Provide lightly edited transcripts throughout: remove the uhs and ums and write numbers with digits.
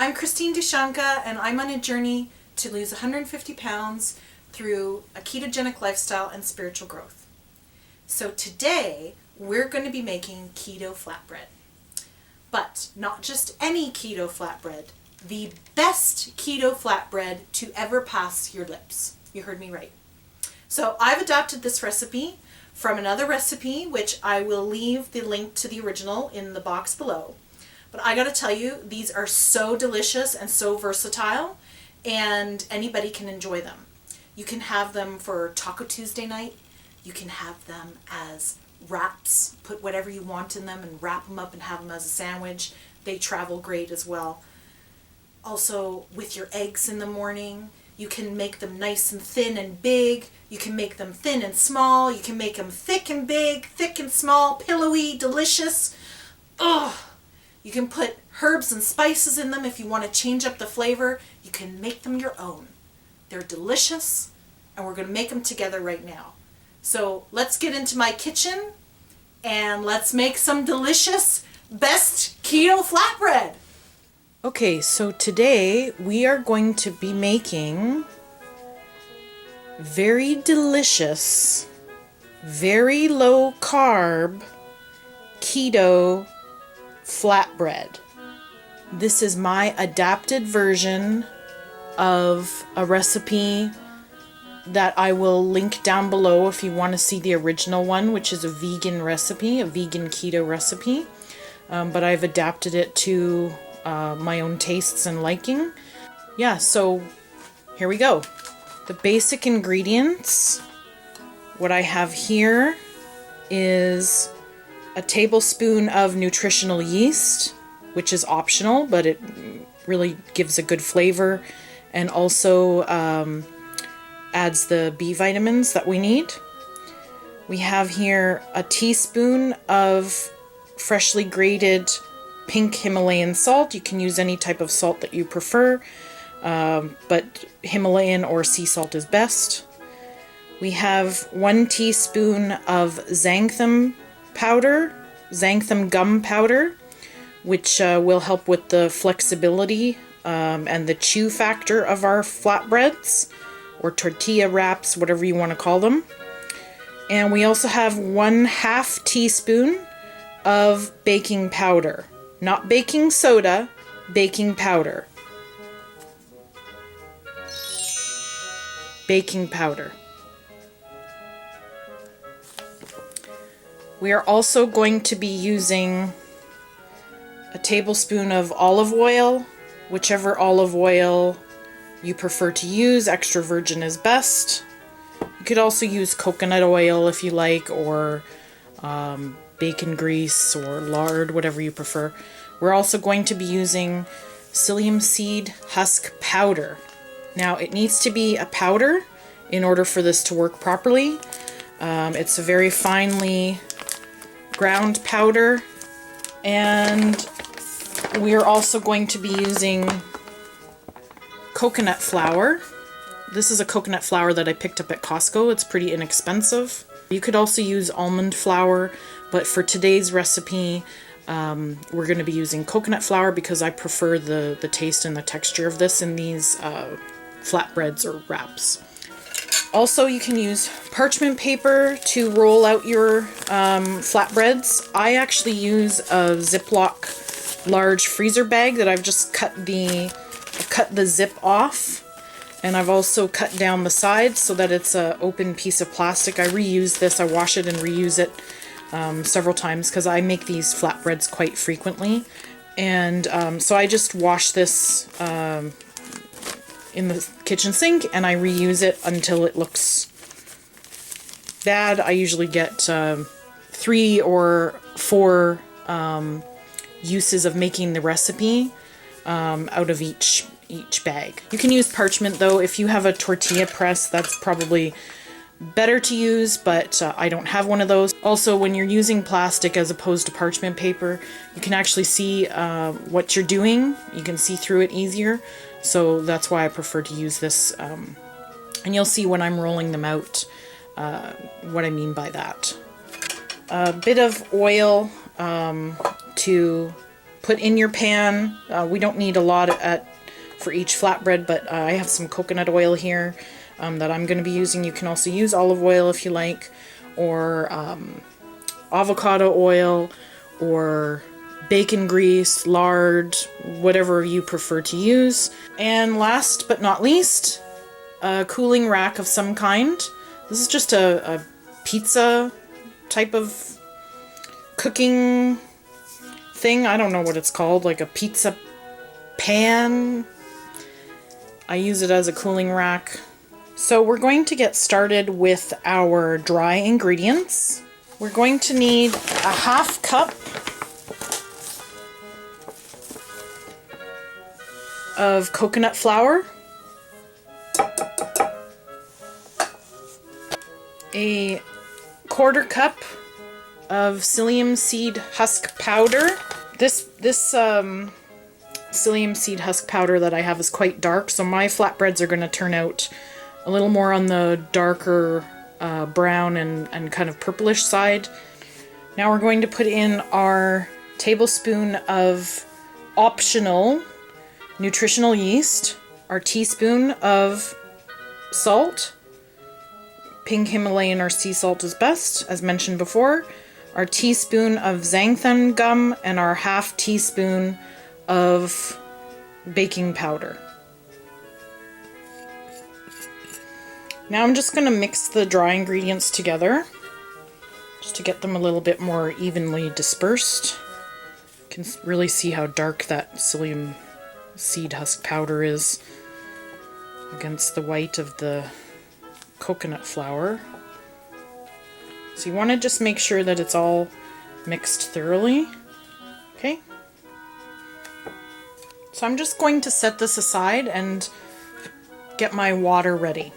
I'm Christine Dushanka, and I'm on a journey to lose 150 pounds through a ketogenic lifestyle and spiritual growth. So today, we're going to be making keto flatbread. But not just any keto flatbread, the best keto flatbread to ever pass your lips. You heard me right. So I've adapted this recipe from another recipe, which I will leave the link to the original in the box below. But I gotta tell you, these are so delicious and so versatile, and anybody can enjoy them. You can have them for Taco Tuesday night. You can have them as wraps. Put whatever you want in them and wrap them up and have them as a sandwich. They travel great as well. Also, with your eggs in the morning, you can make them nice and thin and big. You can make them thin and small. You can make them thick and big, thick and small, pillowy, delicious. Ugh! You can put herbs and spices in them if you want to change up the flavor. You can make them your own. They're delicious, and we're going to make them together right now. So let's get into my kitchen, and let's make some delicious, best keto flatbread. Okay, so today we are going to be making very delicious, very low carb keto flatbread. This is my adapted version of a recipe that I will link down below if you want to see the original one, which is a vegan recipe, a vegan keto recipe. But I've adapted it to my own tastes and liking. Yeah, so here we go. The basic ingredients, what I have here is a tablespoon of nutritional yeast, which is optional, but it really gives a good flavor and also adds the B vitamins that we need. We have here a teaspoon of freshly grated pink Himalayan salt. You can use any type of salt that you prefer, but Himalayan or sea salt is best. We have 1 teaspoon of xanthan powder, xanthan gum powder, which will help with the flexibility and the chew factor of our flatbreads or tortilla wraps, whatever you want to call them. And we also have 1/2 teaspoon of baking powder. Not baking soda, baking powder. Baking powder. We are also going to be using a tablespoon of olive oil, whichever olive oil you prefer to use. Extra virgin is best. You could also use coconut oil if you like, or bacon grease or lard, whatever you prefer. We're also going to be using psyllium seed husk powder. Now, it needs to be a powder in order for this to work properly. It's a very finely ground powder, and we're also going to be using coconut flour. This is a coconut flour that I picked up at Costco. It's pretty inexpensive. You could also use almond flour, but for today's recipe, we're going to be using coconut flour because I prefer the taste and the texture of this in these flatbreads or wraps. Also, you can use parchment paper to roll out your flatbreads. I actually use a Ziploc large freezer bag that I've just cut the zip off. And I've also cut down the sides so that it's an open piece of plastic. I reuse this. I wash it and reuse it several times because I make these flatbreads quite frequently. And so I just wash this in the kitchen sink and I reuse it until it looks bad. I usually get 3 or 4 uses of making the recipe out of each bag. You can use parchment though. If you have a tortilla press, that's probably better to use, but I don't have one of those. Also, when you're using plastic as opposed to parchment paper, you can actually see what you're doing. You can see through it easier, so that's why I prefer to use this. And you'll see when I'm rolling them out what I mean by that. A bit of oil to put in your pan. We don't need a lot for each flatbread, but I have some coconut oil here that I'm going to be using. You can also use olive oil if you like, or avocado oil, or bacon grease, lard, whatever you prefer to use. And last but not least, a cooling rack of some kind. This is just a pizza type of cooking thing. I don't know what it's called, like a pizza pan. I use it as a cooling rack. So we're going to get started with our dry ingredients. We're going to need a half cup of coconut flour, a quarter cup of psyllium seed husk powder. This psyllium seed husk powder that I have is quite dark, so my flatbreads are going to turn out a little more on the darker brown and kind of purplish side. Now we're going to put in our tablespoon of optional nutritional yeast, our teaspoon of salt. Pink Himalayan or sea salt is best, as mentioned before. Our teaspoon of xanthan gum, and our half teaspoon of baking powder. Now I'm just going to mix the dry ingredients together just to get them a little bit more evenly dispersed. You can really see how dark that psyllium seed husk powder is against the white of the coconut flour. So you want to just make sure that it's all mixed thoroughly. Okay? So I'm just going to set this aside and get my water ready.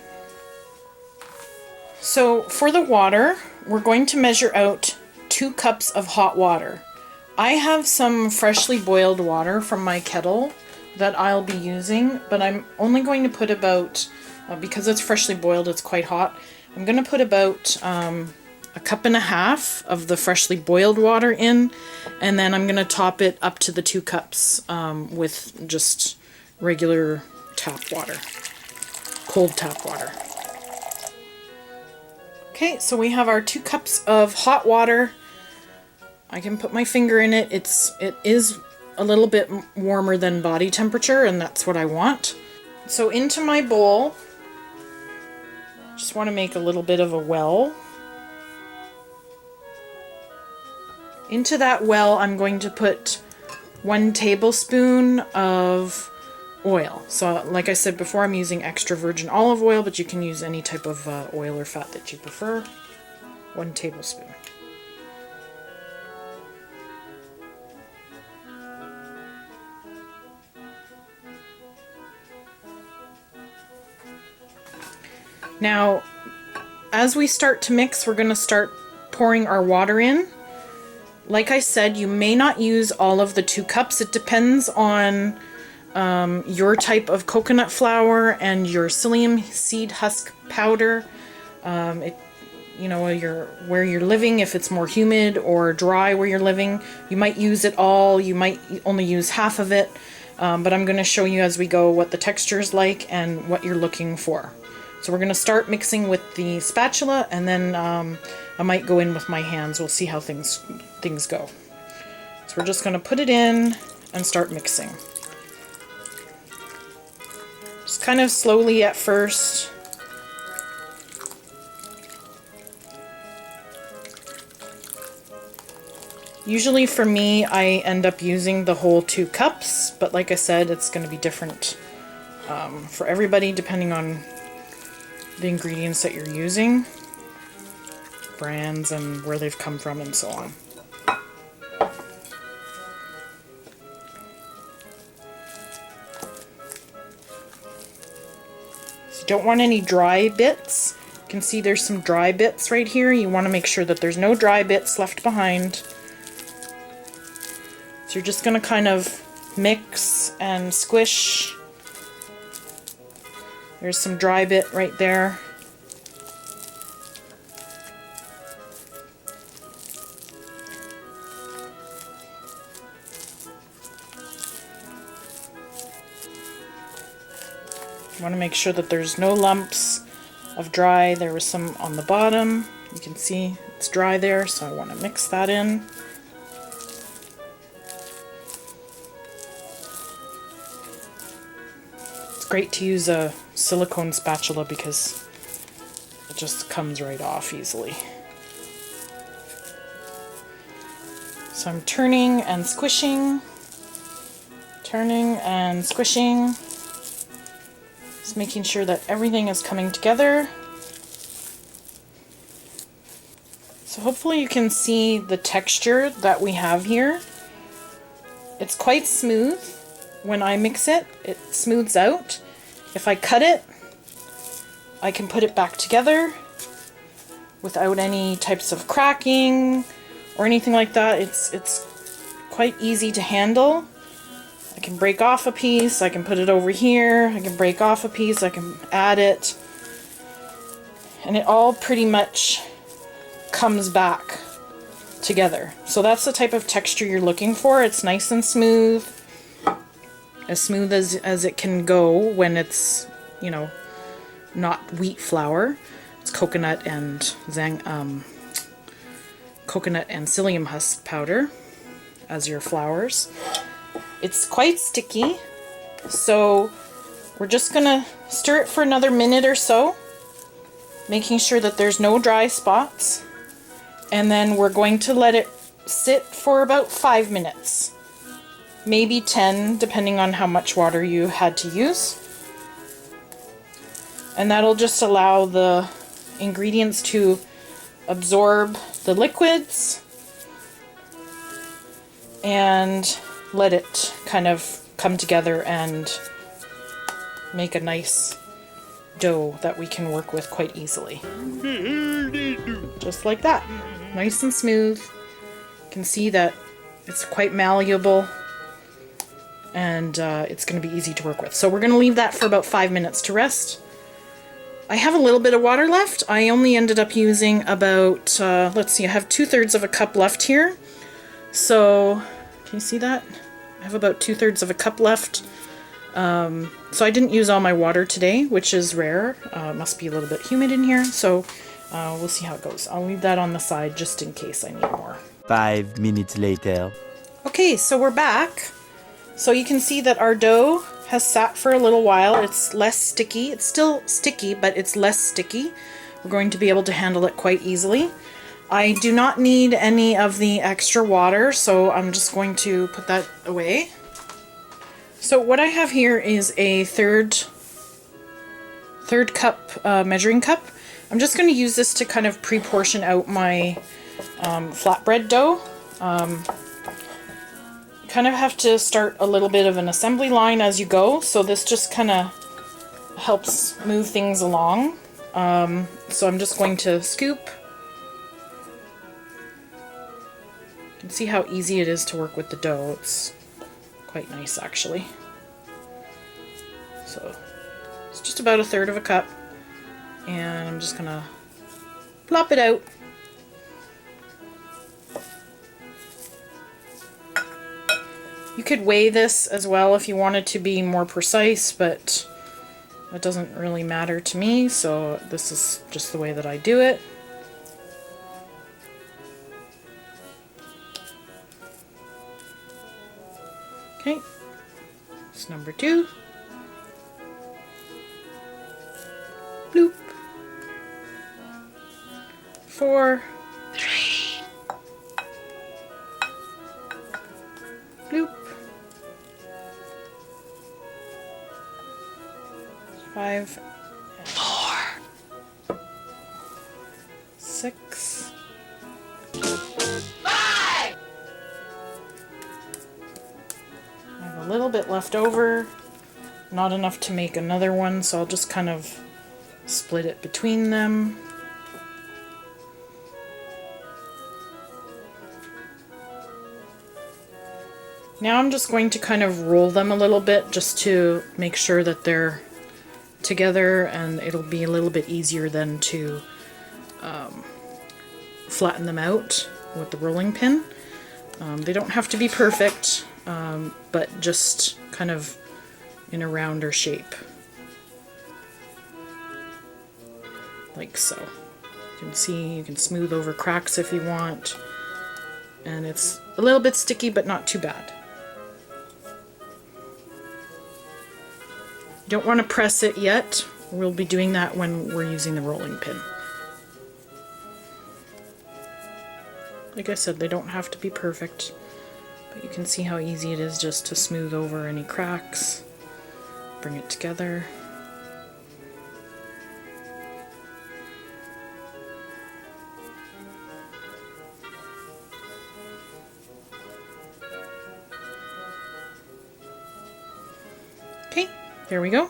So for the water, we're going to measure out 2 cups of hot water. I have some freshly boiled water from my kettle that I'll be using, but I'm only going to put about, because it's freshly boiled, it's quite hot, I'm going to put about a cup and a half of the freshly boiled water in, and then I'm going to top it up to the 2 cups with just regular tap water, cold tap water. Okay, so we have our 2 cups of hot water. I can put my finger in it. It is a little bit warmer than body temperature, and that's what I want. So into my bowl, just want to make a little bit of a well. Into that well, I'm going to put 1 tablespoon of oil. So like I said before, I'm using extra virgin olive oil, but you can use any type of oil or fat that you prefer. 1 tablespoon. Now, as we start to mix, we're going to start pouring our water in. Like I said, you may not use all of the 2 cups. It depends on your type of coconut flour and your psyllium seed husk powder. You know, where you're living, if it's more humid or dry where you're living, you might use it all. You might only use half of it. But I'm going to show you as we go what the texture is like and what you're looking for. So we're going to start mixing with the spatula, and then I might go in with my hands. We'll see how things go. So we're just going to put it in and start mixing. Just kind of slowly at first. Usually for me, I end up using the whole 2 cups, but like I said, it's going to be different for everybody depending on the ingredients that you're using, brands, and where they've come from, and so on. So you don't want any dry bits. You can see there's some dry bits right here. You want to make sure that there's no dry bits left behind. So you're just going to kind of mix and squish. There's some dry bit right there. You want to make sure that there's no lumps of dry. There was some on the bottom. You can see it's dry there, so I want to mix that in. It's great to use a silicone spatula because it just comes right off easily. So I'm turning and squishing, turning and squishing, just making sure that everything is coming together. So hopefully you can see the texture that we have here. It's quite smooth. When I mix it, it smooths out. If I cut it, I can put it back together without any types of cracking or anything like that. It's quite easy to handle. I can break off a piece, I can put it over here, I can break off a piece, I can add it, and it all pretty much comes back together. So that's the type of texture you're looking for. It's nice and smooth as it can go when it's, you know, not wheat flour. It's coconut and psyllium husk powder as your flours. It's quite sticky, so we're just gonna stir it for another minute or so, making sure that there's no dry spots, and then we're going to let it sit for about 5 minutes, maybe 10, depending on how much water you had to use. And that'll just allow the ingredients to absorb the liquids and let it kind of come together and make a nice dough that we can work with quite easily. Just like that. Nice and smooth. You can see that it's quite malleable, and it's going to be easy to work with. So we're going to leave that for about 5 minutes to rest. I have a little bit of water left. I only ended up using about, let's see, I have 2/3 of a cup left here. So, can you see that? I have about 2/3 of a cup left. So I didn't use all my water today, which is rare. It must be a little bit humid in here, so we'll see how it goes. I'll leave that on the side just in case I need more. 5 minutes later. Okay, so we're back. So you can see that our dough has sat for a little while. It's less sticky. It's still sticky, but it's less sticky. We're going to be able to handle it quite easily. I do not need any of the extra water, so I'm just going to put that away. So what I have here is a third cup measuring cup. I'm just going to use this to kind of pre-portion out my flatbread dough. Kind of have to start a little bit of an assembly line as you go, so this just kind of helps move things along. So I'm just going to scoop. You can see how easy it is to work with the dough. It's quite nice actually. So it's just about 1/3 of a cup, and I'm just gonna plop it out. You could weigh this as well if you wanted to be more precise, but that doesn't really matter to me, so this is just the way that I do it. Okay, it's number 2. Bloop. 4. 3. Bloop. 5. 4. 6. 5. I have a little bit left over, not enough to make another one, so I'll just kind of split it between them. Now I'm just going to kind of roll them a little bit just to make sure that they're together, and it'll be a little bit easier then to flatten them out with the rolling pin. They don't have to be perfect, but just kind of in a rounder shape. like so. You can see you can smooth over cracks if you want, and it's a little bit sticky but not too bad. You don't want to press it yet. We'll be doing that when we're using the rolling pin. Like I said, they don't have to be perfect, but you can see how easy it is just to smooth over any cracks, bring it together. Okay, there we go.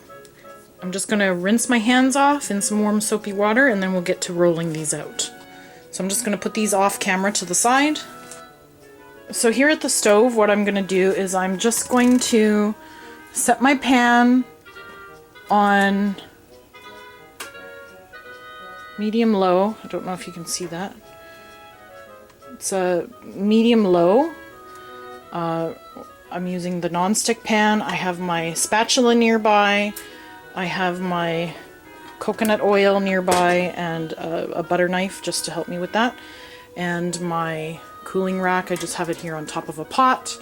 I'm just going to rinse my hands off in some warm soapy water, and then we'll get to rolling these out. So I'm just going to put these off camera to the side. So here at the stove, what I'm going to do is I'm just going to set my pan on medium low. I don't know if you can see that. It's a medium low. I'm using the non-stick pan. I have my spatula nearby. I have my coconut oil nearby and a butter knife just to help me with that. And my cooling rack, I just have it here on top of a pot.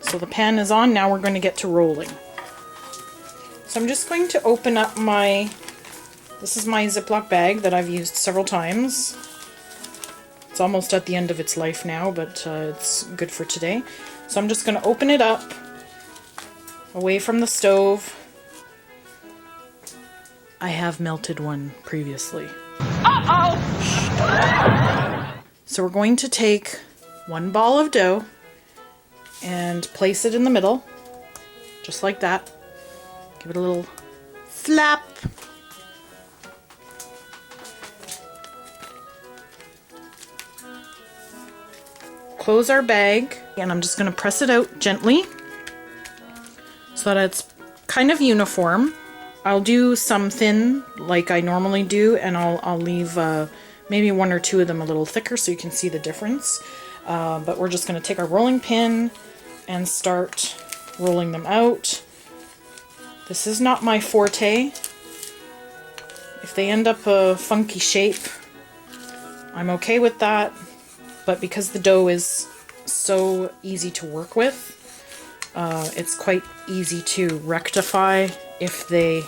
So the pan is on. Now we're going to get to rolling. So I'm just going to open up this is my Ziploc bag that I've used several times. It's almost at the end of its life now, but it's good for today. So I'm just going to open it up away from the stove. I have melted one previously. Uh-oh! So we're going to take one ball of dough and place it in the middle, just like that. Give it a little flap. Close our bag, and I'm just going to press it out gently so that it's kind of uniform. I'll do some thin like I normally do, and I'll leave maybe one or two of them a little thicker so you can see the difference. But we're just going to take our rolling pin and start rolling them out. This is not my forte. If they end up a funky shape, I'm okay with that. But because the dough is so easy to work with, it's quite easy to rectify if they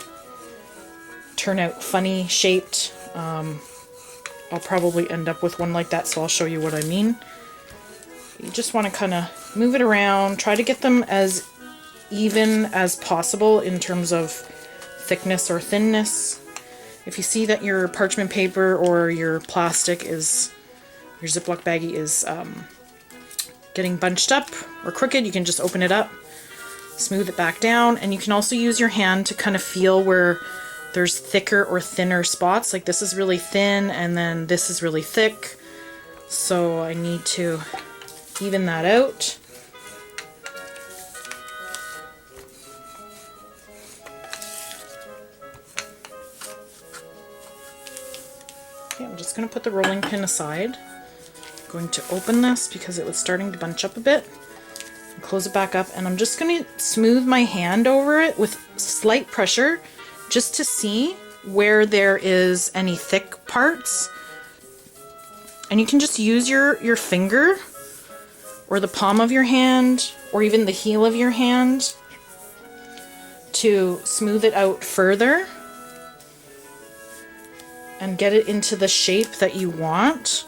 turn out funny shaped. I'll probably end up with one like that, so I'll show you what I mean. You just want to kind of move it around, try to get them as even as possible in terms of thickness or thinness. If you see that your parchment paper or your plastic is, your Ziploc baggie is getting bunched up or crooked, you can just open it up, smooth it back down, and you can also use your hand to kind of feel where there's thicker or thinner spots. Like this is really thin and then this is really thick. So I need to even that out. Okay, I'm just going to put the rolling pin aside. I'm going to open this because it was starting to bunch up a bit. Close it back up, and I'm just going to smooth my hand over it with slight pressure just to see where there is any thick parts. And you can just use your finger or the palm of your hand or even the heel of your hand to smooth it out further and get it into the shape that you want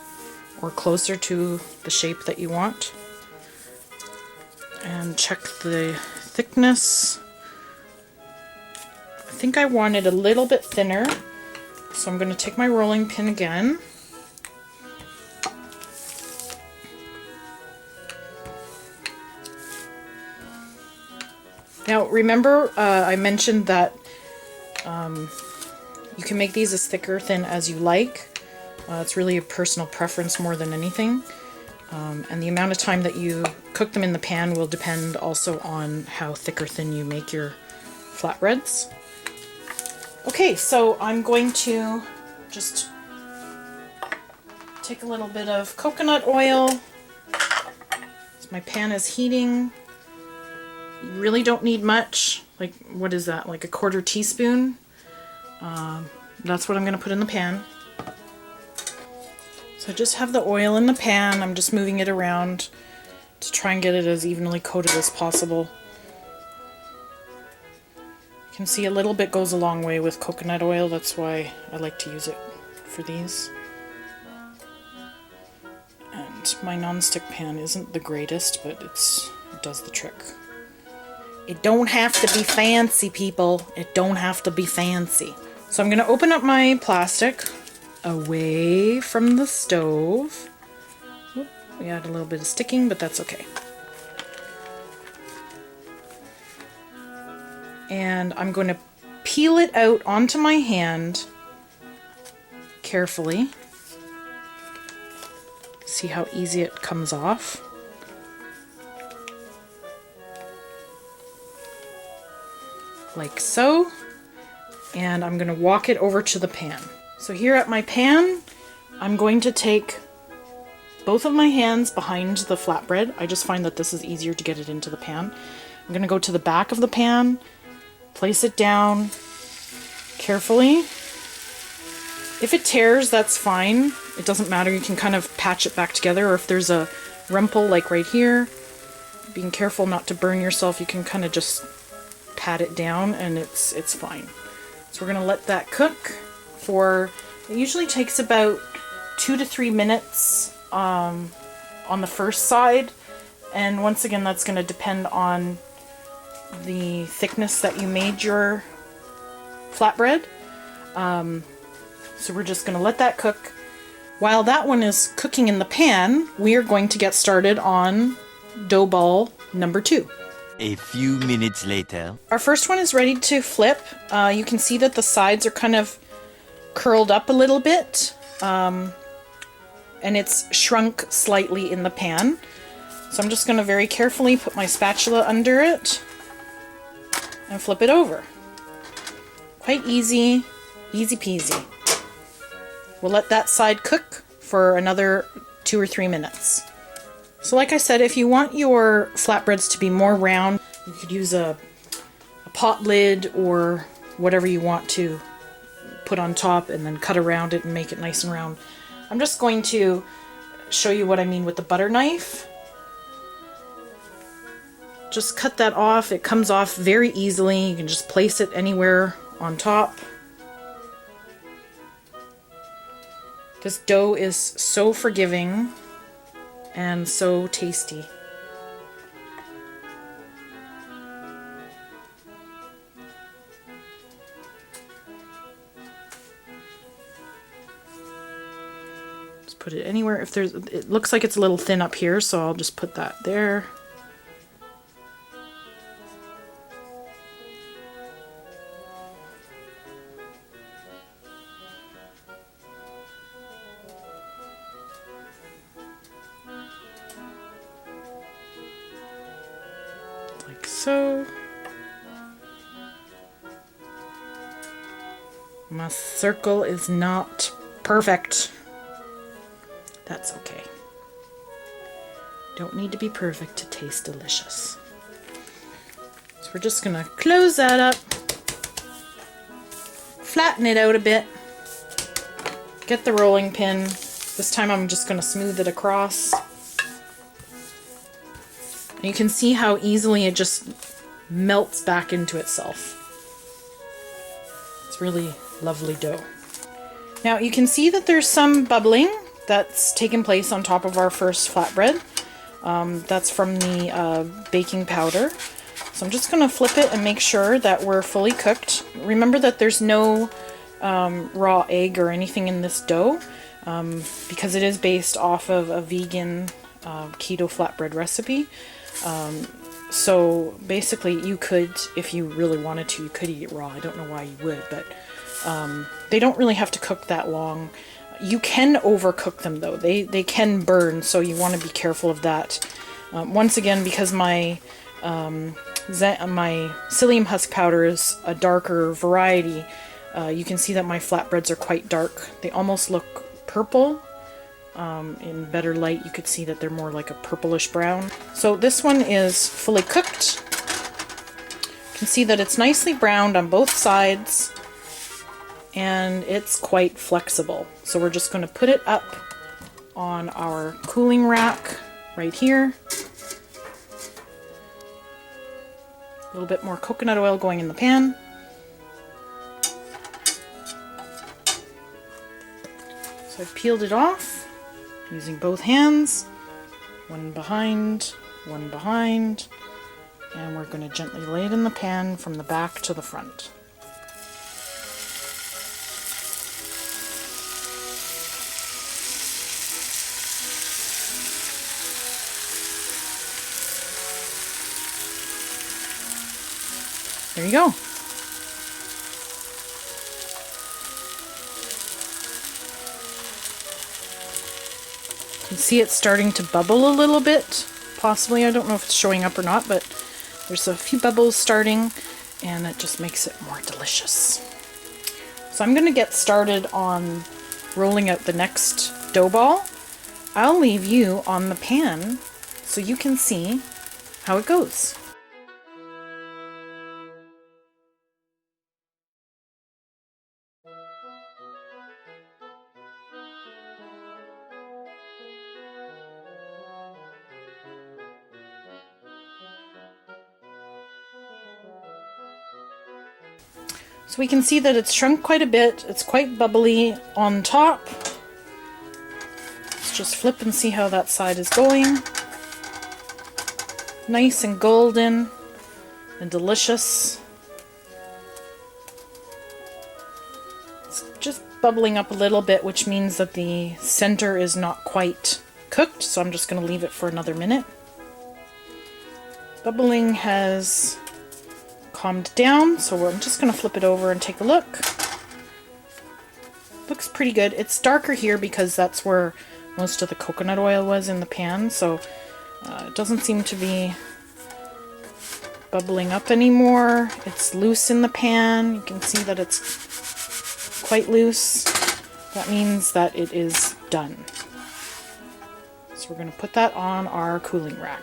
or closer to the shape that you want. And check the thickness. I think I want it a little bit thinner, so I'm going to take my rolling pin again. Now remember I mentioned that you can make these as thick or thin as you like. It's really a personal preference more than anything. And the amount of time that you cook them in the pan will depend also on how thick or thin you make your flatbreads. Okay, so I'm going to just take a little bit of coconut oil. So my pan is heating. You really don't need much. Like, what is that? Like a 1/4 teaspoon? That's what I'm going to put in the pan. So I just have the oil in the pan. I'm just moving it around to try and get it as evenly coated as possible. You can see a little bit goes a long way with coconut oil. That's why I like to use it for these. And my non-stick pan isn't the greatest, but it does the trick. It don't have to be fancy, people. It don't have to be fancy. So I'm going to open up my plastic away from the stove. Oop, we had a little bit of sticking, but that's okay. And I'm going to peel it out onto my hand carefully. See how easy it comes off. Like so. And I'm going to walk it over to the pan. So here at my pan, I'm going to take both of my hands behind the flatbread. I just find that this is easier to get it into the pan. I'm going to go to the back of the pan, place it down carefully. If it tears, that's fine. It doesn't matter. You can kind of patch it back together, or if there's a rumple like right here, being careful not to burn yourself, you can kind of just pat it down and it's fine. So we're going to let that cook for, it usually takes about 2 to 3 minutes on the first side. And once again, that's going to depend on the thickness that you made your flatbread. So we're just going to let that cook. While that one is cooking in the pan, we are going to get started on dough ball number 2. A few minutes later. Our first one is ready to flip. You can see that the sides are kind of curled up a little bit. And it's shrunk slightly in the pan. So I'm just going to very carefully put my spatula under it and flip it over. Quite easy, easy peasy. We'll let that side cook for another 2 or 3 minutes. So like I said, if you want your flatbreads to be more round, you could use a pot lid or whatever you want to put on top and then cut around it and make it nice and round. I'm just going to show you what I mean with the butter knife. Just cut that off. It comes off very easily. You can just place it anywhere on top. This dough is so forgiving and so tasty. Just put it anywhere. If there's, it looks like it's a little thin up here, so I'll just put that there. So my circle is not perfect. That's okay. Don't need to be perfect to taste delicious. So we're just gonna close that up, flatten it out a bit, get the rolling pin. This time I'm just gonna smooth it across. You can see how easily it just melts back into itself. It's really lovely dough. Now you can see that there's some bubbling that's taken place on top of our first flatbread. That's from the baking powder. So I'm just going to flip it and make sure that we're fully cooked. Remember that there's no raw egg or anything in this dough because it is based off of a vegan keto flatbread recipe. So basically you could, if you really wanted to, you could eat it raw. I don't know why you would, but they don't really have to cook that long. You can overcook them though. They can burn, so you want to be careful of that. Once again, because my psyllium husk powder is a darker variety, you can see that my flatbreads are quite dark. They almost look purple. In better light, you could see that they're more like a purplish brown. So this one is fully cooked. You can see that it's nicely browned on both sides and it's quite flexible. So we're just going to put it up on our cooling rack right here. A little bit more coconut oil going in the pan. So I've peeled it off using both hands, one behind, and we're going to gently lay it in the pan from the back to the front. There you go. You can see it's starting to bubble a little bit. Possibly, I don't know if it's showing up or not, but there's a few bubbles starting and it just makes it more delicious. So I'm going to get started on rolling out the next dough ball. I'll leave you on the pan so you can see how it goes. So we can see that it's shrunk quite a bit. It's quite bubbly on top. Let's just flip and see how that side is going. Nice and golden and delicious. It's just bubbling up a little bit, which means that the center is not quite cooked, so I'm just going to leave it for another minute. Bubbling has calmed down, so I'm just going to flip it over and take a look. Looks pretty good. It's darker here because that's where most of the coconut oil was in the pan, so it doesn't seem to be bubbling up anymore. It's loose in the pan. You can see that it's quite loose. That means that it is done. So we're going to put that on our cooling rack.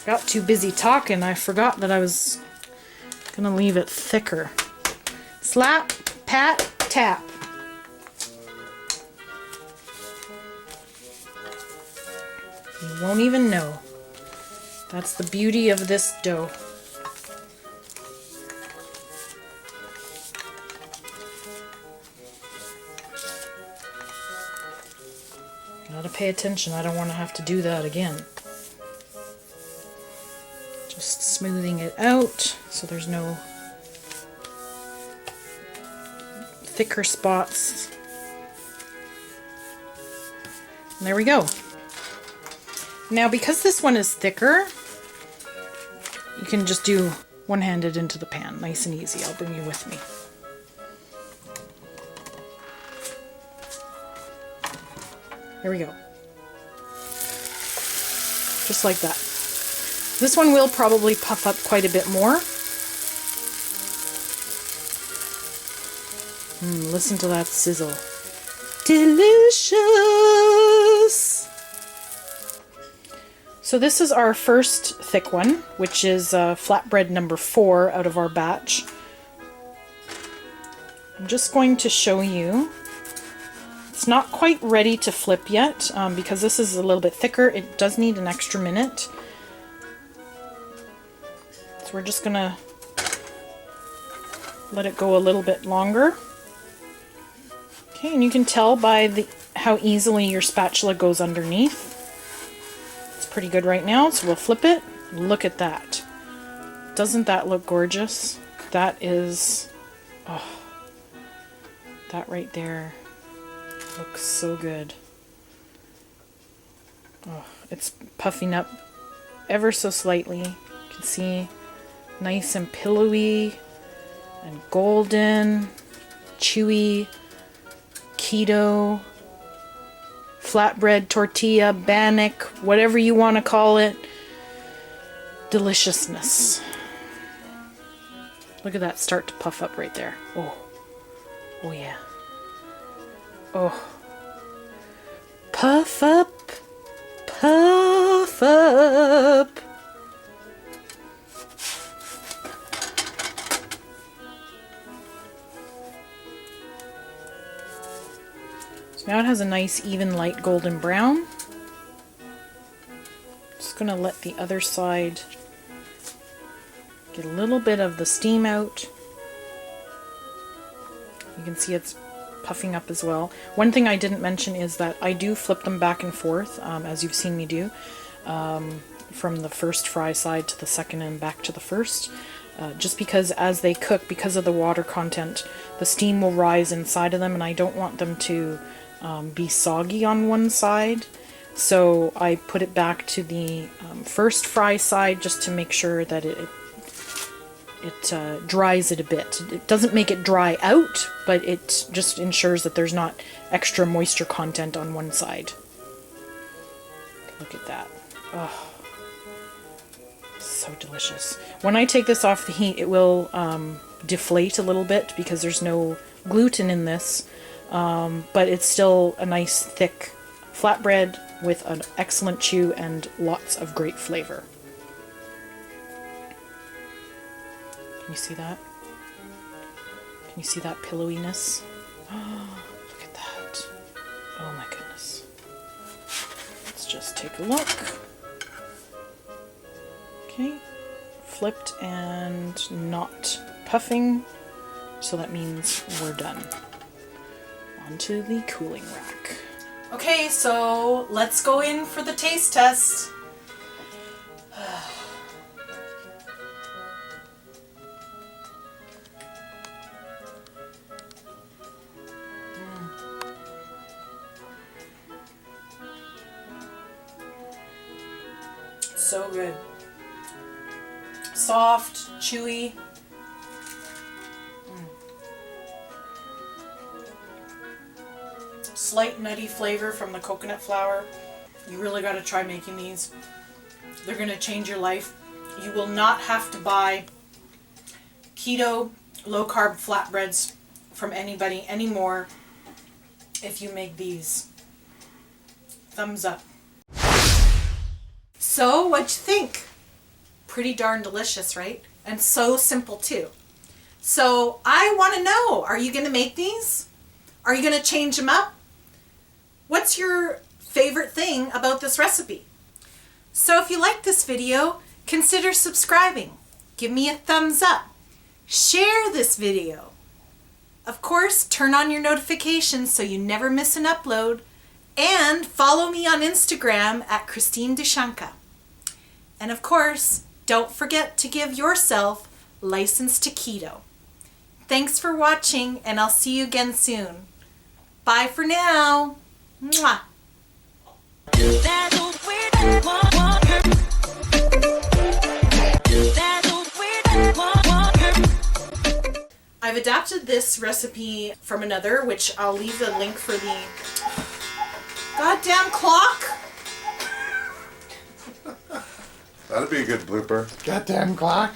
Got too busy talking, I forgot that I was going to leave it thicker. Slap, pat, tap. You won't even know. That's the beauty of this dough. Gotta pay attention, I don't want to have to do that again. Just smoothing it out so there's no thicker spots. And there we go. Now because this one is thicker, you can just do one-handed into the pan, nice and easy. I'll bring you with me. Here we go. Just like that. This one will probably puff up quite a bit more. Listen to that sizzle. Delicious! So this is our first thick one, which is flatbread number 4 out of our batch. I'm just going to show you. It's not quite ready to flip yet because this is a little bit thicker. It does need an extra minute. So we're just going to let it go a little bit longer. Okay, and you can tell by how easily your spatula goes underneath. It's pretty good right now, so we'll flip it. Look at that. Doesn't that look gorgeous? That is, oh, that right there looks so good. Oh, it's puffing up ever so slightly. You can see nice and pillowy and golden, chewy, keto, flatbread, tortilla, bannock, whatever you want to call it. Deliciousness. Look at that start to puff up right there. Oh, oh yeah. Oh. Puff up, puff up. So now it has a nice even light golden brown. Just gonna let the other side get a little bit of the steam out. You can see it's puffing up as well. One thing I didn't mention is that I do flip them back and forth, as you've seen me do, from the first fry side to the second and back to the first. Just because as they cook, because of the water content, the steam will rise inside of them, and I don't want them to be soggy on one side. So I put it back to the first fry side just to make sure that it dries it a bit. It doesn't make it dry out, but it just ensures that there's not extra moisture content on one side. Look at that. Oh, so delicious. When I take this off the heat, it will deflate a little bit because there's no gluten in this, but it's still a nice thick flatbread with an excellent chew and lots of great flavor. Can you see that? Can you see that pillowiness? Oh, look at that. Oh my goodness. Let's just take a look. Okay, flipped and not puffing, so that means we're done. Onto the cooling rack. Okay, so let's go in for the taste test. So good. Soft, chewy. Slight nutty flavor from the coconut flour. You really got to try making these. They're going to change your life. You will not have to buy keto, low carb flatbreads from anybody anymore if you make these. Thumbs up. So, what'd you think? Pretty darn delicious, right? And so simple too. So, I want to know, are you going to make these? Are you going to change them up? What's your favorite thing about this recipe? So if you like this video, consider subscribing. Give me a thumbs up. Share this video. Of course, turn on your notifications so you never miss an upload. And follow me on Instagram at Christine Dushanka. And of course, don't forget to give yourself license to keto. Thanks for watching, and I'll see you again soon. Bye for now. Mwah. I've adapted this recipe from another, which I'll leave the link for the goddamn clock. That'd be a good blooper. Goddamn clock.